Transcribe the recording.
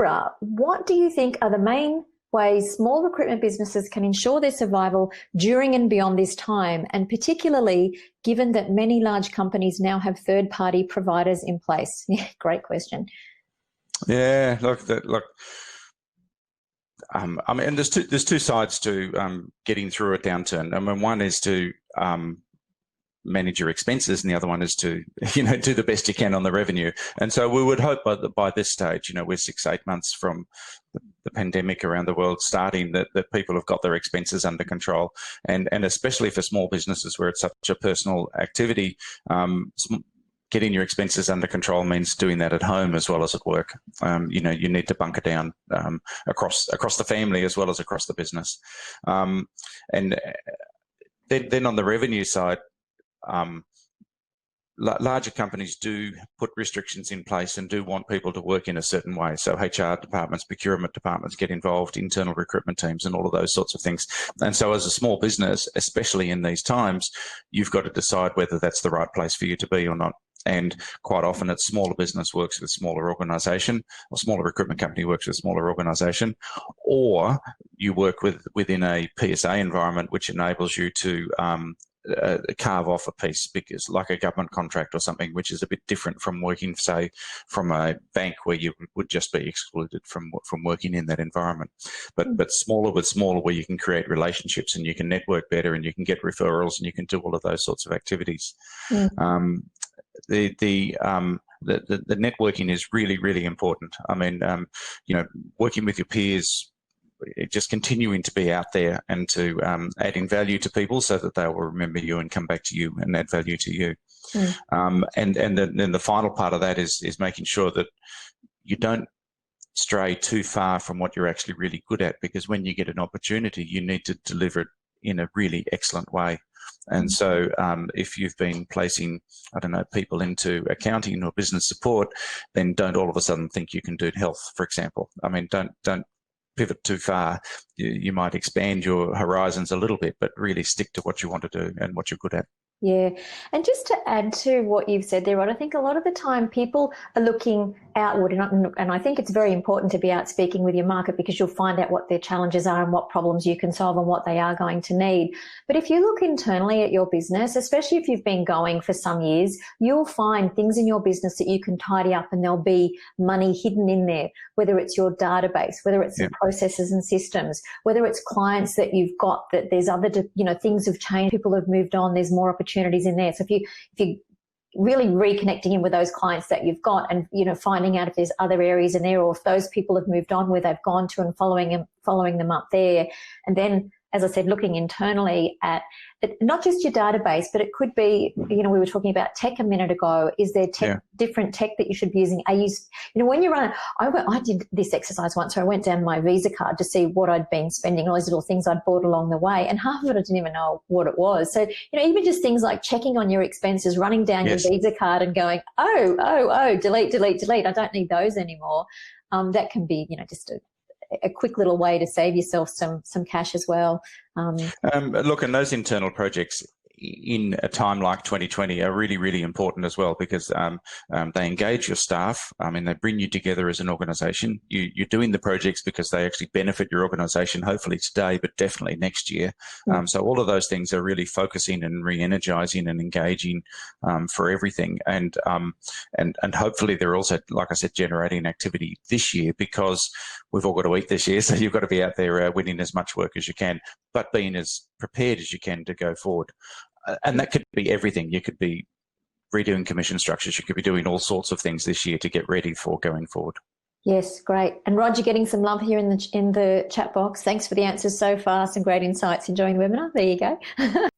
Deborah, what do you think are the main ways small recruitment businesses can ensure their survival during and beyond this time, and particularly given that many large companies now have third-party providers in place? Yeah, great question. Yeah, I mean, there's two sides to getting through a downturn. I mean, one is to manage your expenses, and the other one is to, do the best you can on the revenue. And so we would hope by this stage, we're 6-8 months from the pandemic around the world starting, that people have got their expenses under control. And especially for small businesses where it's such a personal activity, getting your expenses under control means doing that at home as well as at work. You need to bunker down across the family as well as across the business. And then on the revenue side, larger companies do put restrictions in place and do want people to work in a certain way. So HR departments, procurement departments get involved, internal recruitment teams, and all of those sorts of things. And so as a small business, especially in these times, you've got to decide whether that's the right place for you to be or not. And quite often it's smaller business works with smaller organisation, or smaller recruitment company works with smaller organisation, or you work within a PSA environment, which enables you to carve off a piece, because like a government contract or something, which is a bit different from working, say, from a bank where you would just be excluded from working in that environment. But smaller with smaller, where you can create relationships and you can network better and you can get referrals and you can do all of those sorts of activities. The networking is really, really important. I mean, working with your peers, just continuing to be out there and to adding value to people so that they will remember you and come back to you and add value to you. And then the final part of that is making sure that you don't stray too far from what you're actually really good at, because when you get an opportunity, you need to deliver it in a really excellent way. And so if you've been placing, people into accounting or business support, then don't all of a sudden think you can do health, for example. I mean, don't pivot too far. You might expand your horizons a little bit, but really stick to what you want to do and what you're good at. Yeah. And just to add to what you've said there, Rod, I think a lot of the time people are looking outward, and I think it's very important to be out speaking with your market, because you'll find out what their challenges are and what problems you can solve and what they are going to need. But if you look internally at your business, especially if you've been going for some years, you'll find things in your business that you can tidy up, and there'll be money hidden in there, whether it's your database, whether it's the processes and systems, whether it's clients that you've got, that there's other, things have changed, people have moved on, there's more opportunities in there. So if you really reconnecting in with those clients that you've got, and finding out if there's other areas in there, or if those people have moved on where they've gone to, and following them up there. And then, as I said, looking internally at not just your database, but it could be, we were talking about tech a minute ago. Is there different tech that you should be using? Are you, when you run, I did this exercise once where I went down my Visa card to see what I'd been spending, all those little things I'd bought along the way, and half of it I didn't even know what it was. So, even just things like checking on your expenses, running down your Visa card and going, oh, delete, I don't need those anymore. That can be, just a quick little way to save yourself some cash as well. Look, and those internal projects in a time like 2020 are really, really important as well, because they engage your staff. I mean, they bring you together as an organisation. You're doing the projects because they actually benefit your organisation, hopefully today, but definitely next year. So all of those things are really focusing and re-energising and engaging for everything. And hopefully they're also, like I said, generating activity this year, because we've all got to eat this year. So you've got to be out there winning as much work as you can, but being as prepared as you can to go forward. And that could be everything. You could be redoing commission structures. You could be doing all sorts of things this year to get ready for going forward. Yes, great. And Rod, you're getting some love here in the chat box. Thanks for the answers so far. Some great insights. Enjoying the webinar. There you go.